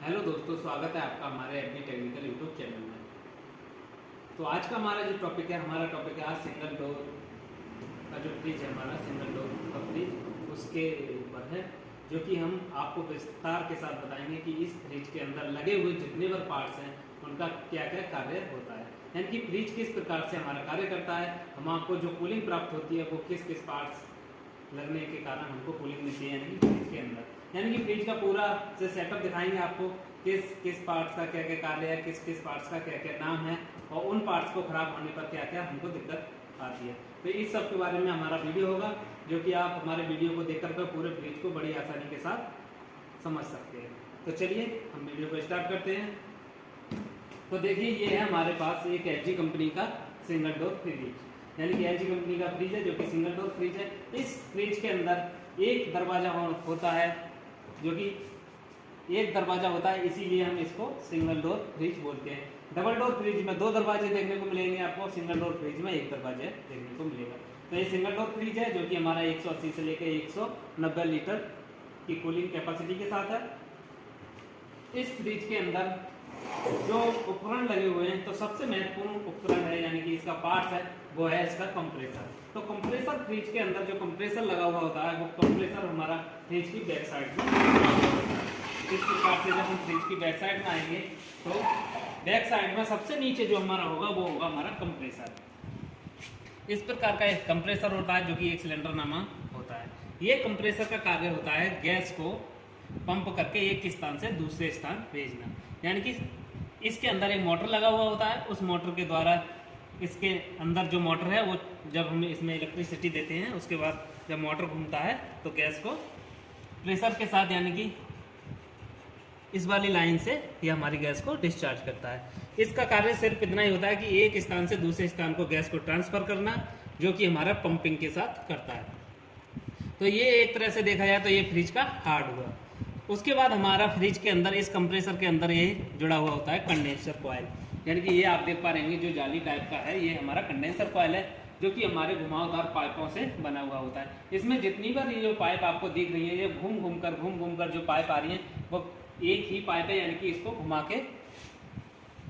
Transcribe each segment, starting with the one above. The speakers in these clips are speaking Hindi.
हेलो दोस्तों, स्वागत है आपका हमारे एफबी टेक्निकल यूट्यूब चैनल में। तो आज का हमारा जो टॉपिक है, आज सिंगल डोर का जो फ्रिज है, हमारा सिंगल डोर का फ्रिज उसके ऊपर है, जो कि हम आपको विस्तार के साथ बताएंगे कि इस फ्रिज के अंदर लगे हुए जितने भी पार्ट्स हैं उनका क्या क्या कार्य होता है, यानी कि फ्रिज किस प्रकार से हमारा कार्य करता है, हम आपको जो कूलिंग प्राप्त होती है वो किस किस पार्ट्स लगने के कारण हमको कूलिंग मिलती है, यानी कि फ्रिज के अंदर, यानी कि फ्रिज का पूरा से सेटअप दिखाएंगे आपको, किस किस पार्ट्स का क्या क्या कार्य है, किस किस पार्ट्स का क्या क्या नाम है और उन पार्ट्स को खराब होने पर क्या क्या हमको दिक्कत आती है। तो इस सब के बारे में हमारा वीडियो होगा, जो कि आप हमारे वीडियो को देख कर पूरे फ्रिज को बड़ी आसानी के साथ समझ सकते हैं। तो चलिए हम वीडियो को स्टार्ट करते हैं। तो देखिए, ये है हमारे पास एक एलजी कंपनी का सिंगल डोर फ्रिज, यानी कि एलजी कंपनी का फ्रिज है जो कि सिंगल डोर फ्रिज है। इस फ्रिज के अंदर एक दरवाजा होता है, जो कि एक दरवाजा होता है, इसीलिए हम इसको सिंगल डोर फ्रिज बोलते हैं। डबल डोर फ्रिज में दो दरवाजे देखने को मिलेंगे आपको, सिंगल डोर फ्रिज में एक दरवाजा देखने को मिलेगा। तो ये सिंगल डोर फ्रिज है जो कि हमारा 180 से लेकर 190 लीटर की कूलिंग कैपेसिटी के साथ है। इस फ्रिज के अंदर जो उपकरण लगे हुए हैं, तो सबसे महत्वपूर्ण उपकरण है, यानी कि इसका पार्ट है, वो है इसका कंप्रेसर। तो कंप्रेसर फ्रिज के अंदर जो कंप्रेसर लगा हुआ होता है, वो कंप्रेसर हमारा फ्रिज की बैक साइड में, इस प्रकार से जब हम फ्रिज की बैक साइड में आएंगे तो बैक साइड में सबसे नीचे जो हमारा होगा वो होगा हमारा कंप्रेसर। इस प्रकार का एक कंप्रेसर होता है जो कि एक सिलेंडर नामा होता है। ये कंप्रेसर का कार्य होता है गैस को पंप करके एक स्थान से दूसरे स्थान भेजना, यानी कि इसके अंदर एक मोटर लगा हुआ होता है। उस मोटर के द्वारा इसके अंदर जो मोटर है वो जब हम इसमें इलेक्ट्रिसिटी देते हैं, उसके बाद जब मोटर घूमता है तो गैस को प्रेशर के साथ, यानी कि इस वाली लाइन से ये हमारी गैस को डिस्चार्ज करता है। इसका कार्य सिर्फ इतना ही होता है कि एक स्थान से दूसरे स्थान को गैस को ट्रांसफर करना, जो कि हमारा पंपिंग के साथ करता है। तो ये एक तरह से देखा जाए तो ये फ्रिज का हार्ड हुआ। उसके बाद हमारा फ्रिज के अंदर, इस कंप्रेसर के अंदर ये जुड़ा हुआ होता है कंडेंसर कॉइल, यानी कि ये आप देख पा रहे हैं जो जाली टाइप का है, ये हमारा कंडेंसर कॉइल है, जो कि हमारे घुमावदार पाइपों से बना हुआ होता है। इसमें जितनी बार ये जो पाइप आपको दिख रही है, ये घूम घूम कर जो पाइप आ रही है वो एक ही पाइप है, यानी कि इसको घुमा के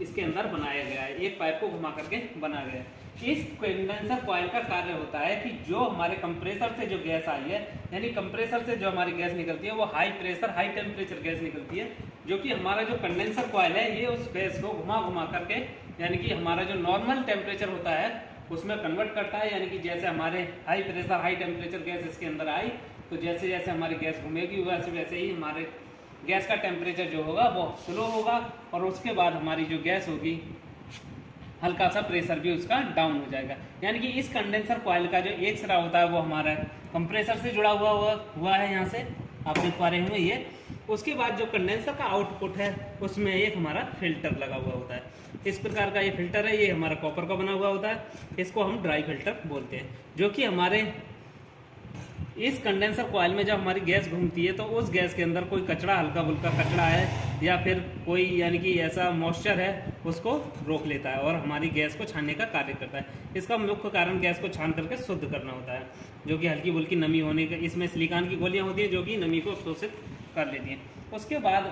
इसके अंदर बनाया गया है, एक पाइप को घुमा करके बना गया है। इस कंडेंसर कॉइल का कार्य होता है कि जो हमारे कंप्रेसर से जो गैस आई है, यानी कंप्रेसर से जो हमारी गैस निकलती है वो high pressure high temperature gas निकलती है, जो कि हमारा जो कंडेंसर कॉइल है ये उस गैस को घुमा घुमा करके, यानी कि हमारा जो नॉर्मल टेम्परेचर होता है उसमें कन्वर्ट करता है। यानी कि जैसे हमारे high pressure high temperature gas इसके अंदर आई, तो जैसे जैसे हमारी गैस घूमेगी वैसे वैसे ही हमारे गैस का टेम्परेचर जो होगा वो स्लो होगा, और उसके बाद हमारी जो गैस होगी हल्का सा प्रेशर भी उसका डाउन हो जाएगा। यानी कि इस कंडेंसर कॉइल का जो एक सिरा होता है वो हमारा कंप्रेसर से जुड़ा हुआ है, यहाँ से आप देख पा रहे होंगे ये। उसके बाद जो कंडेंसर का आउटपुट है उसमें एक हमारा फिल्टर लगा हुआ होता है। इस प्रकार का ये फिल्टर है, ये हमारा कॉपर का बना हुआ होता है, इसको हम ड्राई फिल्टर बोलते हैं, जो कि हमारे इस कंडेंसर कॉइल में जब हमारी गैस घूमती है तो उस गैस के अंदर कोई कचरा, हल्का फुल्का कचरा है या फिर कोई, यानी कि ऐसा मॉइस्चर है, उसको रोक लेता है और हमारी गैस को छानने का कार्य करता है। इसका मुख्य कारण गैस को छान करके शुद्ध करना होता है, जो कि हल्की फुल्की नमी होने का, इसमें सिलिकॉन की गोलियां होती है जो कि नमी को शोषित कर लेती हैं। उसके बाद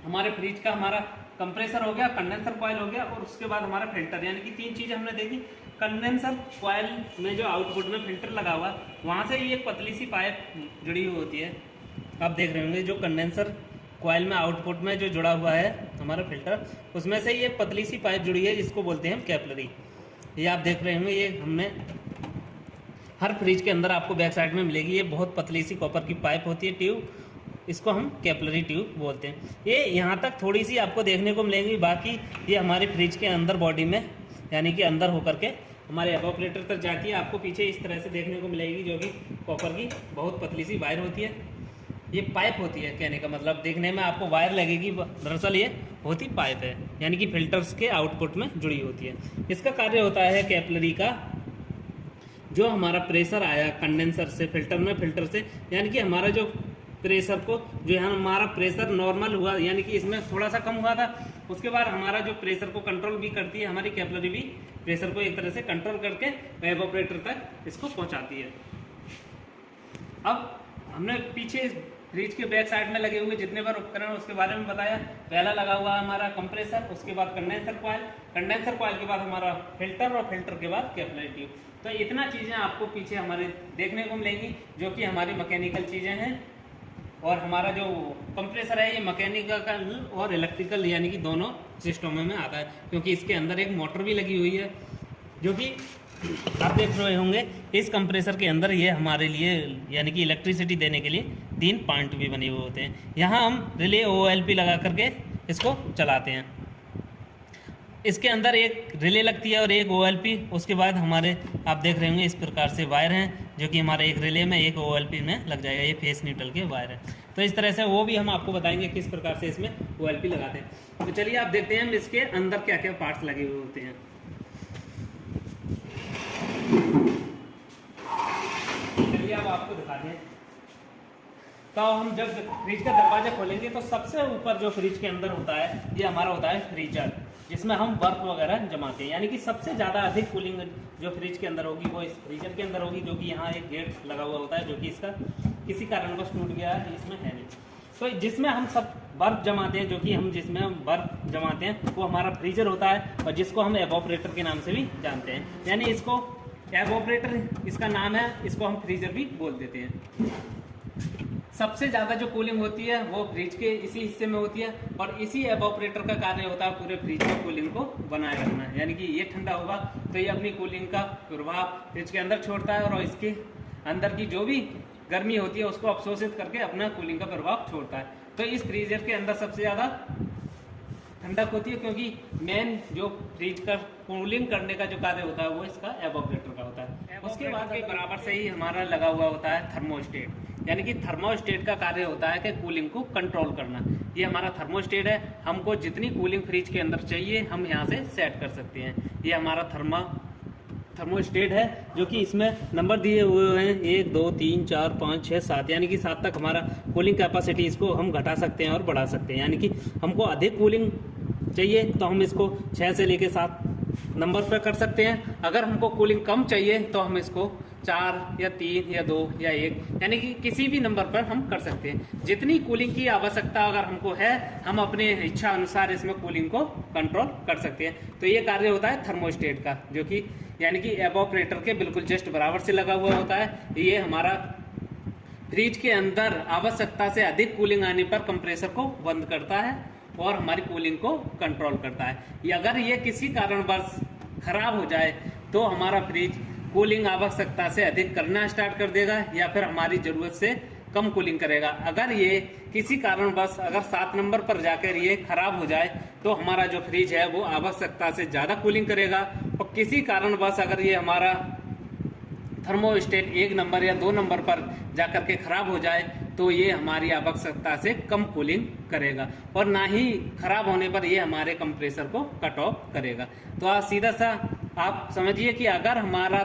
हमारे फ्रिज का हमारा कंप्रेसर हो गया, कंडेंसर कॉइल हो गया, और उसके बाद हमारा फिल्टर, यानी कि तीन चीज़ें हमने देखी। कंडेंसर कॉइल में जो आउटपुट में फिल्टर लगा हुआ, वहाँ से ही एक पतली सी पाइप जुड़ी हुई होती है, आप देख रहे होंगे जो कंडेंसर कॉइल में आउटपुट में जो जुड़ा हुआ है हमारा फिल्टर, उसमें से ही एक पतली सी पाइप जुड़ी है, जिसको बोलते हैं हम कैपिलरी। ये आप देख रहे होंगे, ये हमने हर फ्रिज के अंदर आपको बैक साइड में मिलेगी। ये बहुत पतली सी कॉपर की पाइप होती है, ट्यूब, इसको हम कैपिलरी ट्यूब बोलते हैं। ये यहाँ तक थोड़ी सी आपको देखने को मिलेंगी, बाकी ये हमारे फ्रिज के अंदर बॉडी में, यानी कि अंदर होकर के हमारे एवापोरेटर तक जाती है। आपको पीछे इस तरह से देखने को मिलेगी, जो कि कॉपर की बहुत पतली सी वायर होती है। ये पाइप होती है, कहने का मतलब, देखने में आपको वायर लगेगी, दरअसल ये होती पाइप है, यानी कि फिल्टर्स के आउटपुट में जुड़ी होती है। इसका कार्य होता है कैपिलरी का, जो हमारा प्रेशर आया कंडेंसर से फिल्टर में, फिल्टर से, यानी कि हमारा जो प्रेशर को, जो यहाँ हमारा प्रेशर नॉर्मल हुआ, यानी कि इसमें थोड़ा सा कम हुआ था, उसके बाद हमारा जो प्रेशर को कंट्रोल भी करती है हमारी कैपिलरी भी, प्रेशर को एक तरह से कंट्रोल करके एवापोरेटर तक इसको पहुंचाती है। अब हमने पीछे फ्रिज के बैक साइड में लगे हुए जितने बार उपकरण उसके बारे में बताया। पहला लगा हुआ हमारा कंप्रेसर, उसके बाद कंडेंसर कॉइल के बाद हमारा फिल्टर और फिल्टर के बाद कैपिलरी ट्यूब। तो इतना चीज़ें आपको पीछे हमारे देखने को मिलेंगी जो कि हमारी मैकेनिकल चीज़ें हैं। और हमारा जो कंप्रेसर है ये मैकेनिकल और इलेक्ट्रिकल यानी कि दोनों सिस्टमों में आता है, क्योंकि इसके अंदर एक मोटर भी लगी हुई है जो कि आप देख रहे होंगे। इस कंप्रेसर के अंदर ये हमारे लिए यानी कि इलेक्ट्रिसिटी देने के लिए 3 पॉइंट भी बने हुए होते हैं। यहाँ हम रिले OLP लगा करके इसको चलाते हैं। इसके अंदर एक रिले लगती है और एक OLP, उसके बाद हमारे आप देख रहे होंगे इस प्रकार से वायर हैं जो कि हमारे एक रिले में एक OLP में लग जाएगा। ये फेस न्यूट्रल के वायर है। तो इस तरह से वो भी हम आपको बताएंगे किस प्रकार से इसमें OLP लगाते हैं। तो चलिए आप देखते हैं इसके अंदर क्या क्या पार्ट्स लगे हुए होते हैं। चलिए अब आपको दिखाते हैं। तो हम जब फ्रिज का दरवाजा खोलेंगे तो सबसे ऊपर जो फ्रिज के अंदर होता है ये हमारा होता है फ्रीजर, जिसमें हम बर्फ वगैरह जमाते हैं। यानी कि सबसे ज़्यादा अधिक कूलिंग जो फ्रिज के अंदर होगी वो इस फ्रीजर के अंदर होगी, जो कि यहाँ एक गेट लगा हुआ होता है जो कि इसका किसी कारणवश टूट गया है, इसमें है नहीं। तो जिसमें हम सब बर्फ जमाते हैं, जो कि हम जिसमें हम बर्फ जमाते हैं वो हमारा फ्रीजर होता है, और जिसको हम एवोपरेटर के नाम से भी जानते हैं। यानी इसको एवोपरेटर इसका नाम है, इसको हम फ्रीजर भी बोल देते हैं। सबसे ज़्यादा जो कूलिंग होती है वो फ्रिज के इसी हिस्से में होती है, और इसी एवोपरेटर का कार्य होता है पूरे फ्रिज में कूलिंग को बनाए रखना। यानी कि ये ठंडा होगा तो ये अपनी कूलिंग का प्रभाव फ्रिज के अंदर छोड़ता है, और इसके अंदर की जो भी गर्मी होती है उसको अवशोषित करके अपना कूलिंग का प्रभाव छोड़ता है। तो इस फ्रीजर के अंदर सबसे ज़्यादा ठंडक होती है, क्योंकि मेन जो फ्रिज का कूलिंग करने का जो कार्य होता है वो इसका एवोपरेटर का होता है। उसके बाद के बराबर से ही हमारा लगा हुआ होता है थर्मोस्टेट। यानी कि थर्मोस्टेट का कार्य होता है कि कूलिंग को कंट्रोल करना। ये हमारा थर्मोस्टेट है, हमको जितनी कूलिंग फ्रिज के अंदर चाहिए हम यहाँ से सेट कर सकते हैं। ये हमारा थर्मोस्टेट है जो कि इसमें नंबर दिए हुए हैं 1 2 3 4 5 6 7, यानी कि 7 तक हमारा कूलिंग कैपेसिटी इसको हम घटा सकते हैं और बढ़ा सकते हैं। यानी कि हमको अधिक कूलिंग चाहिए तो हम इसको 6 से लेके 7 नंबर पर कर सकते हैं। अगर हमको कूलिंग कम चाहिए तो हम इसको 4 या 3 या 2 या 1 यानी कि किसी भी नंबर पर हम कर सकते हैं। जितनी कूलिंग की आवश्यकता अगर हमको है हम अपने इच्छा अनुसार इसमें कूलिंग को कंट्रोल कर सकते हैं। तो ये कार्य होता है थर्मोस्टेट का, जो कि यानी कि एवोपरेटर के बिल्कुल जस्ट बराबर से लगा हुआ होता है। ये हमारा फ्रिज के अंदर आवश्यकता से अधिक कूलिंग आने पर कंप्रेसर को बंद करता है और हमारी कूलिंग को कंट्रोल करता है। अगर ये किसी कारणवश खराब हो जाए तो हमारा फ्रिज कूलिंग आवश्यकता से अधिक करना स्टार्ट कर देगा या फिर हमारी ज़रूरत से कम कूलिंग करेगा। अगर ये किसी कारणवश अगर 7 नंबर पर जाकर ये खराब हो जाए तो हमारा जो फ्रिज है वो आवश्यकता से ज़्यादा कूलिंग करेगा, और किसी कारणवश अगर ये हमारा थर्मोस्टेट 1 नंबर या 2 नंबर पर जाकर के खराब हो जाए तो ये हमारी आवश्यकता से कम कूलिंग करेगा, और ना ही खराब होने पर ये हमारे कंप्रेसर को कट ऑफ करेगा। तो आज सीधा सा आप समझिए कि अगर हमारा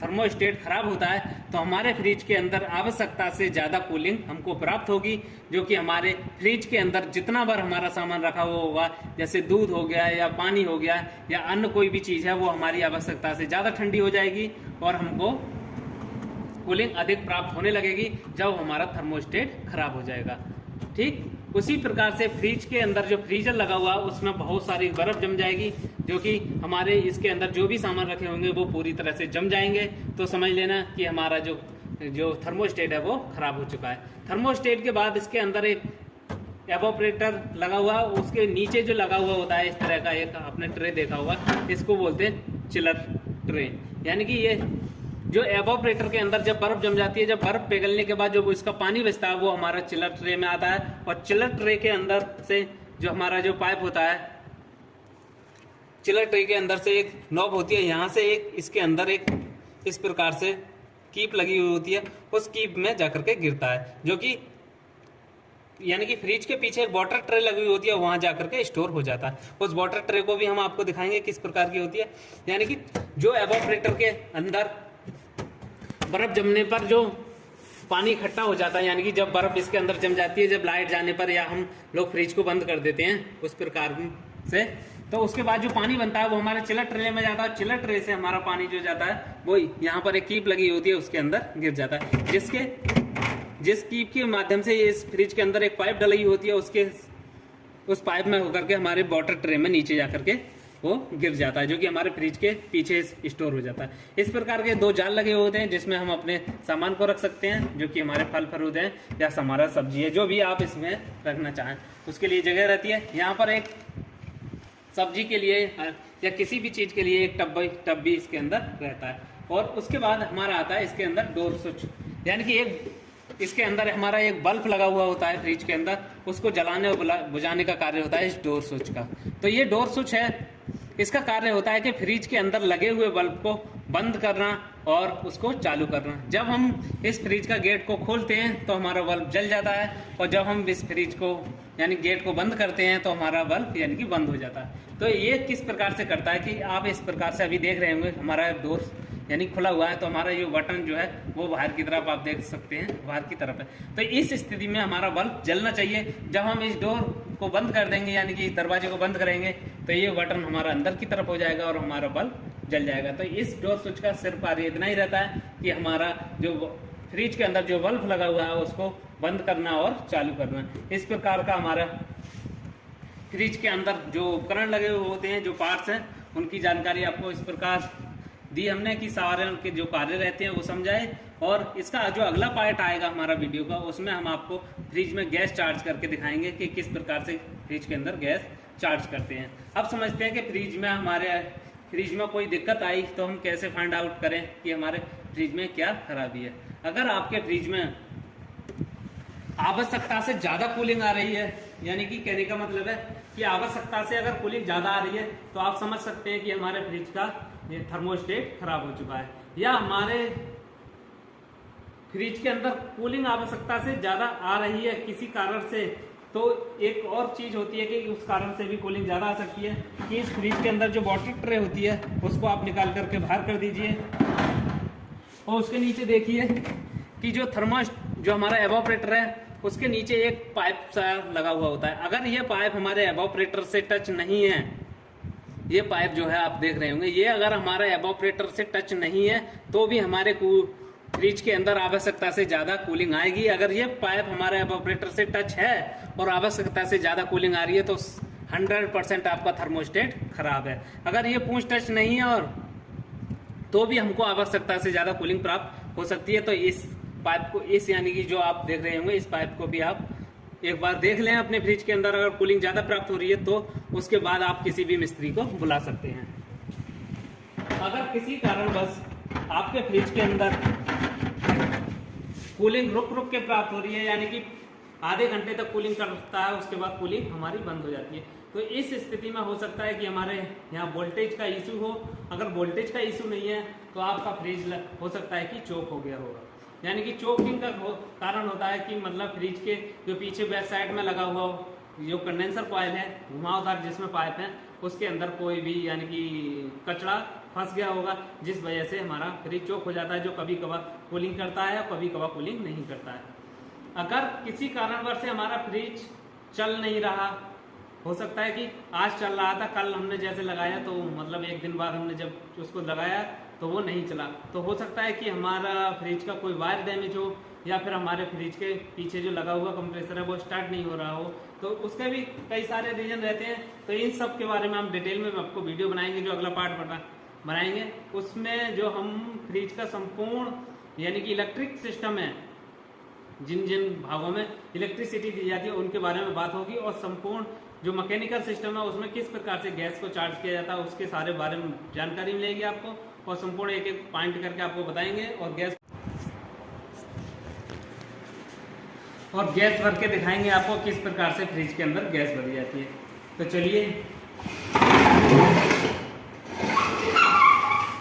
थर्मोस्टेट खराब होता है तो हमारे फ्रिज के अंदर आवश्यकता से ज़्यादा कूलिंग हमको प्राप्त होगी, जो कि हमारे फ्रिज के अंदर जितना बार हमारा सामान रखा हुआ होगा, जैसे दूध हो गया या पानी हो गया या अन्य कोई भी चीज़ है, वो हमारी आवश्यकता से ज़्यादा ठंडी हो जाएगी और हमको कूलिंग अधिक प्राप्त होने लगेगी जब हमारा थर्मोस्टेट खराब हो जाएगा। ठीक उसी प्रकार से फ्रिज के अंदर जो फ्रीजर लगा हुआ है उसमें बहुत सारी बर्फ जम जाएगी, जो कि हमारे इसके अंदर जो भी सामान रखे होंगे वो पूरी तरह से जम जाएंगे। तो समझ लेना कि हमारा जो थर्मोस्टेट है वो खराब हो चुका है। थर्मोस्टेट के बाद इसके अंदर एक एवोपरेटर लगा हुआ, उसके नीचे जो लगा हुआ होता है इस तरह का एक आपने ट्रे देखा होगा, इसको बोलते हैं चिलर ट्रे। यानी कि ये जो एवोपरेटर के अंदर जब बर्फ जम जाती है, जब बर्फ पिघलने के बाद जो इसका पानी बचता है वो हमारा चिलर ट्रे में आता है, और चिलर ट्रे के अंदर से जो हमारा जो पाइप होता है, चिलर ट्रे के अंदर से एक नॉब होती है, यहाँ से एक इसके अंदर एक इस प्रकार से कीप लगी हुई होती है, उस कीप में जाकर के गिरता है, जो कि यानी कि फ्रिज के पीछे एक वाटर ट्रे लगी हुई होती है, वहां जाकर के स्टोर हो जाता है। उस वाटर ट्रे को भी हम आपको दिखाएंगे किस प्रकार की होती है। यानी कि जो एवोपरेटर के अंदर बर्फ जमने पर जो पानी इकट्ठा हो जाता है, यानी कि जब बर्फ इसके अंदर जम जाती है, जब लाइट जाने पर या हम लोग फ्रिज को बंद कर देते हैं उस प्रकार से, तो उसके बाद जो पानी बनता है वो हमारे चिलर ट्रे में जाता है। चिलर ट्रे से हमारा पानी जो जाता है वो यहाँ पर एक कीप लगी होती है उसके अंदर गिर जाता है, जिस कीप के माध्यम से इस फ्रिज के अंदर एक पाइप डली होती है, उस पाइप में होकर के हमारे वाटर ट्रे में नीचे जाकर के वो गिर जाता है, जो कि हमारे फ्रिज के पीछे स्टोर हो जाता है। इस प्रकार के 2 जाल लगे होते हैं जिसमें हम अपने सामान को रख सकते हैं, जो कि हमारे फल फ्रूट हैं या हमारा सब्जी है, जो भी आप इसमें रखना चाहें उसके लिए जगह रहती है। यहाँ पर एक सब्जी के लिए या किसी भी चीज़ के लिए एक टब भी इसके अंदर रहता है। और उसके बाद हमारा आता है इसके अंदर डोर स्विच, यानी कि इसके अंदर हमारा एक बल्ब लगा हुआ होता है फ्रिज के अंदर, उसको जलाने और बुझाने का कार्य होता है इस डोर स्विच का। तो ये डोर स्विच है, इसका कार्य होता है कि फ्रिज के अंदर लगे हुए बल्ब को बंद करना और उसको चालू करना। जब हम इस फ्रिज का गेट को खोलते हैं तो हमारा बल्ब जल जाता है, और जब हम इस फ्रिज को यानी गेट को बंद करते हैं तो हमारा बल्ब यानी कि बंद हो जाता है। तो ये किस प्रकार से करता है कि आप इस प्रकार से अभी देख रहे होंगे, हमारा डोर यानी खुला हुआ है, तो हमारा ये बटन जो है वो बाहर की तरफ आप देख सकते हैं, बाहर की तरफ है। तो इस स्थिति में हमारा बल्ब जलना चाहिए। जब हम इस डोर को बंद कर देंगे यानी कि इस दरवाजे को बंद करेंगे तो ये बटन हमारा अंदर की तरफ हो जाएगा और हमारा बल्ब जल जाएगा। तो इस डोर स्विच का सिर्फ कार्य इतना ही रहता है कि हमारा जो फ्रिज के अंदर जो बल्ब लगा हुआ है उसको बंद करना और चालू करना। इस प्रकार का हमारा फ्रिज के अंदर जो उपकरण लगे हुए होते हैं, जो पार्ट्स हैं, उनकी जानकारी आपको इस प्रकार दी हमने कि सारे उनके जो कार्य रहते हैं वो समझाए। और इसका जो अगला पार्ट आएगा हमारा वीडियो का, उसमें हम आपको फ्रिज में गैस चार्ज करके दिखाएंगे कि किस प्रकार से फ्रिज के अंदर गैस चार्ज करते हैं। अब समझते हैं कि फ्रिज में कोई दिक्कत आई तो हम कैसे फाइंड आउट करें कि हमारे फ्रिज में क्या खराबी है। अगर आपके फ्रिज में आवश्यकता से ज़्यादा कूलिंग आ रही है, यानी कि कहने का मतलब है कि आवश्यकता से अगर कूलिंग ज़्यादा आ रही है तो आप समझ सकते हैं कि हमारे फ्रिज का ये थर्मोस्टेट खराब हो चुका है, या हमारे फ्रिज के अंदर कूलिंग आवश्यकता से ज़्यादा आ रही है किसी कारण से। तो एक और चीज़ होती है कि उस कारण से भी कूलिंग ज़्यादा आ सकती है कि इस फ्रिज के अंदर जो वाटर ट्रे होती है उसको आप निकाल करके बाहर कर दीजिए, और उसके नीचे देखिए कि जो हमारा एवापोरेटर है उसके नीचे एक पाइप सा लगा हुआ होता है। अगर ये पाइप हमारे एवापोरेटर से टच नहीं है, ये पाइप जो है आप देख रहे होंगे, ये अगर हमारा एवापोरेटर से टच नहीं है तो भी हमारे फ्रिज के अंदर आवश्यकता से ज़्यादा कूलिंग आएगी। अगर ये पाइप हमारे एवापोरेटर से टच है और आवश्यकता से ज़्यादा कूलिंग आ रही है तो 100% आपका थर्मोस्टेट खराब है। अगर ये पूंछ टच नहीं है और तो भी हमको आवश्यकता से ज़्यादा कूलिंग प्राप्त हो सकती है। तो इस पाइप को, यानी कि जो आप देख रहे होंगे, इस पाइप को भी आप एक बार देख लें अपने फ्रिज के अंदर। अगर कूलिंग ज़्यादा प्राप्त हो रही है तो उसके बाद आप किसी भी मिस्त्री को बुला सकते हैं। अगर किसी कारणवश आपके फ्रिज के अंदर कूलिंग रुक रुक के प्राप्त हो रही है, यानी कि आधे घंटे तक कूलिंग करता है, उसके बाद कूलिंग हमारी बंद हो जाती है, तो इस स्थिति में हो सकता है कि हमारे यहाँ वोल्टेज का इशू हो। अगर वोल्टेज का इशू नहीं है तो आपका फ्रिज हो सकता है कि चोक हो गया होगा। यानी कि चोकिंग का कारण होता है कि मतलब फ्रिज के जो पीछे बैक साइड में लगा हुआ जो कंडेंसर कॉइल है, घुमावदार जिसमें पाइप है, उसके अंदर कोई भी यानी कि कचरा फंस गया होगा, जिस वजह से हमारा फ्रिज चोक हो जाता है, जो कभी कभार कूलिंग करता है और कभी कभार कूलिंग नहीं करता है। अगर किसी कारणवश से हमारा फ्रिज चल नहीं रहा, हो सकता है कि आज चल रहा था, कल हमने जैसे लगाया तो मतलब एक दिन बाद हमने जब उसको लगाया तो वो नहीं चला, तो हो सकता है कि हमारा फ्रिज का कोई वायर डैमेज हो, या फिर हमारे फ्रिज के पीछे जो लगा हुआ कंप्रेसर है वो स्टार्ट नहीं हो रहा हो, तो उसके भी कई सारे रीजन रहते हैं। तो इन सब के बारे में हम डिटेल में आपको वीडियो बनाएंगे, जो अगला पार्ट बनाएंगे, उसमें जो हम फ्रिज का संपूर्ण यानी कि इलेक्ट्रिक सिस्टम है, जिन जिन भागों में इलेक्ट्रिसिटी दी जाती है उनके बारे में बात होगी, और संपूर्ण जो मैकेनिकल सिस्टम है उसमें किस प्रकार से गैस को चार्ज किया जाता है उसके सारे बारे में जानकारी मिलेगी आपको, और संपूर्ण एक एक पॉइंट करके आपको बताएंगे, और गैस भर के दिखाएंगे आपको किस प्रकार से फ्रिज के अंदर गैस भरी जाती है। तो चलिए,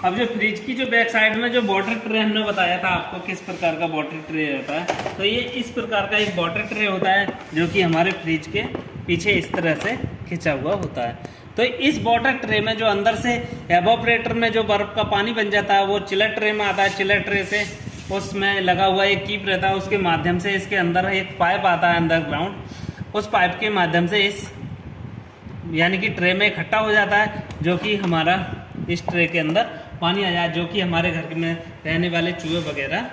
अब जो फ्रिज की जो बैक साइड में जो वाटर ट्रे हमने बताया था आपको किस प्रकार का वाटर ट्रे रहता है, तो ये इस प्रकार का एक वाटर ट्रे होता है जो कि हमारे फ्रिज के पीछे इस तरह से खिंचा हुआ होता है। तो इस वाटर ट्रे में जो अंदर से एवापोरेटर में जो बर्फ का पानी बन जाता है वो चिलर ट्रे में आता है। चिलर ट्रे से उसमें लगा हुआ एक कीप रहता है, उसके माध्यम से इसके अंदर एक पाइप आता है अंडरग्राउंड, उस पाइप के माध्यम से इस यानी कि ट्रे में इकट्ठा हो जाता है, जो कि हमारा इस ट्रे के अंदर पानी आ जाए, जो कि हमारे घर में रहने वाले चूहे वगैरह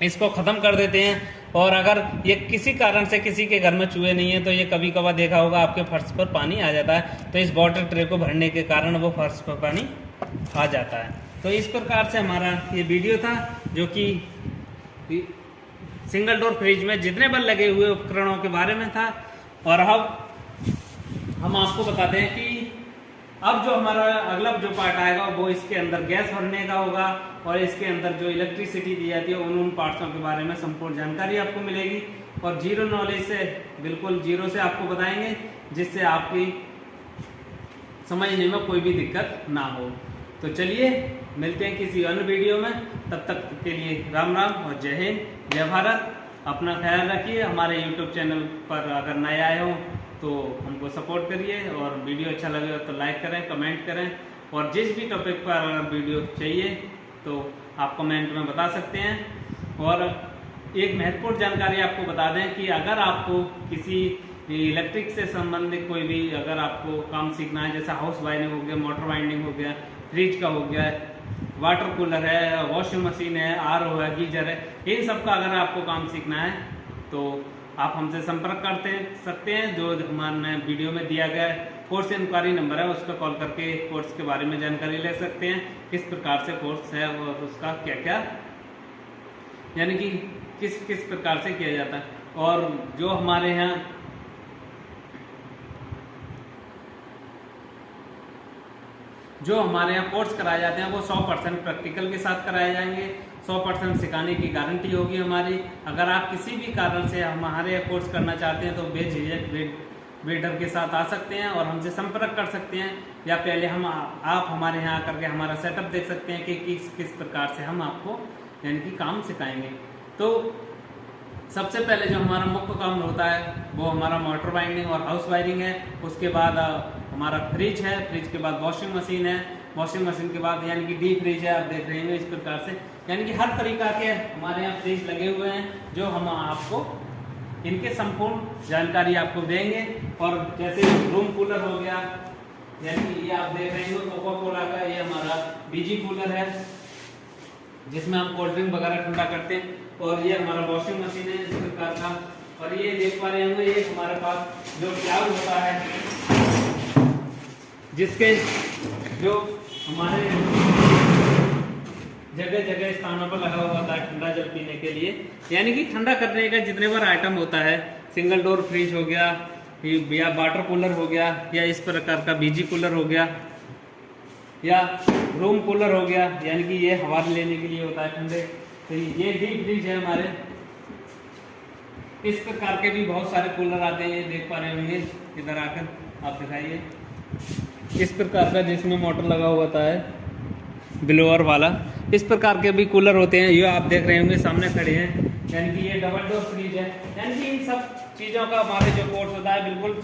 इसको ख़त्म कर देते हैं। और अगर ये किसी कारण से किसी के घर में चूहे नहीं है तो ये कभी कभार देखा होगा आपके फर्श पर पानी आ जाता है, तो इस वाटर ट्रे को भरने के कारण वो फर्श पर पानी आ जाता है। तो इस प्रकार से हमारा ये वीडियो था, जो कि सिंगल डोर फ्रिज में जितने बल लगे हुए उपकरणों के बारे में था। और अब हम आपको बताते हैं कि अब जो हमारा अगला जो पार्ट आएगा वो इसके अंदर गैस भरने का होगा, और इसके अंदर जो इलेक्ट्रिसिटी दी जाती है उन पार्ट्सों के बारे में संपूर्ण जानकारी आपको मिलेगी, और जीरो नॉलेज से, बिल्कुल जीरो से आपको बताएंगे, जिससे आपकी समझने में कोई भी दिक्कत ना हो। तो चलिए मिलते हैं किसी अन्य वीडियो में, तब तक के लिए राम राम और जय हिंद, जय भारत। अपना ख्याल रखिए। हमारे YouTube चैनल पर अगर नए आए हो तो हमको सपोर्ट करिए, और वीडियो अच्छा लगे तो लाइक करें, कमेंट करें, और जिस भी टॉपिक पर अगर वीडियो चाहिए तो आप कमेंट में बता सकते हैं। और एक महत्वपूर्ण जानकारी आपको बता दें कि अगर आपको किसी इलेक्ट्रिक से संबंधित कोई भी अगर आपको काम सीखना है, जैसे हाउस वायरिंग हो गया, मोटर वाइंडिंग हो गया, फ्रिज का हो गया, वाटर कूलर है, वॉशिंग मशीन है, RO है, गीजर है, इन सब का अगर आपको काम सीखना है तो आप हमसे संपर्क करते सकते हैं। जो हमारे वीडियो में दिया गया कोर्स इंक्वायरी नंबर है उस पर कॉल करके कोर्स के बारे में जानकारी ले सकते हैं, किस प्रकार से कोर्स है और उसका क्या क्या, यानी कि किस किस प्रकार से किया जाता है। और जो हमारे यहाँ कोर्स कराए जाते हैं वो 100% प्रैक्टिकल के साथ कराए जाएंगे, 100% सिखाने की गारंटी होगी हमारी। अगर आप किसी भी कारण से हमारे कोर्स करना चाहते हैं तो बेझिझक वेटर के साथ आ सकते हैं और हमसे संपर्क कर सकते हैं, या पहले आप हमारे यहाँ आकर के हमारा सेटअप देख सकते हैं कि किस प्रकार से हम आपको यानी कि काम सिखाएंगे। तो सबसे पहले जो हमारा मुख्य काम होता है वो हमारा मोटर वाइंडिंग और हाउस वायरिंग है। उसके बाद हमारा फ्रिज है, फ्रिज के बाद वॉशिंग मशीन है, वॉशिंग मशीन के बाद यानी कि डीप फ्रिज है, आप देख रहे हैं इस प्रकार से, यानी कि हर तरीका के हमारे यहाँ फ्रिज लगे हुए हैं, जो हम आपको इनके संपूर्ण जानकारी आपको देंगे। और जैसे रूम कूलर हो गया, यानी कि ये आप देख रहे हैं कोका कोला का, ये हमारा बीजी कूलर है जिसमें हम कोल्ड ड्रिंक वगैरह ठंडा करते हैं, और ये हमारा वॉशिंग मशीन है इस प्रकार का। और ये देख पा रहे होंगे ये हमारे पास जो प्याज होता है, जिसके जो हमारे जगह जगह स्थानों पर लगा हुआ था ठंडा जल पीने के लिए, यानी कि ठंडा करने का जितने बार आइटम होता है, सिंगल डोर फ्रिज हो गया या वाटर कूलर हो गया या इस प्रकार का बीजी कूलर हो गया या रूम कूलर हो गया, यानी कि ये हवा लेने के लिए होता है ठंडे। तो ये डीप फ्रिज है हमारे। इस प्रकार के भी बहुत सारे कूलर आते हैं, देख पा रहे होंगे, इधर आकर आप दिखाइए, इस प्रकार का जिसमें मोटर लगा हुआ होता है ब्लोअर वाला, इस प्रकार के भी कूलर होते हैं। ये आप देख रहे होंगे सामने खड़े हैं, यानी कि ये डबल डोर फ्रिज है। यानी कि इन सब चीज़ों का हमारे जो कोर्स होता है बिल्कुल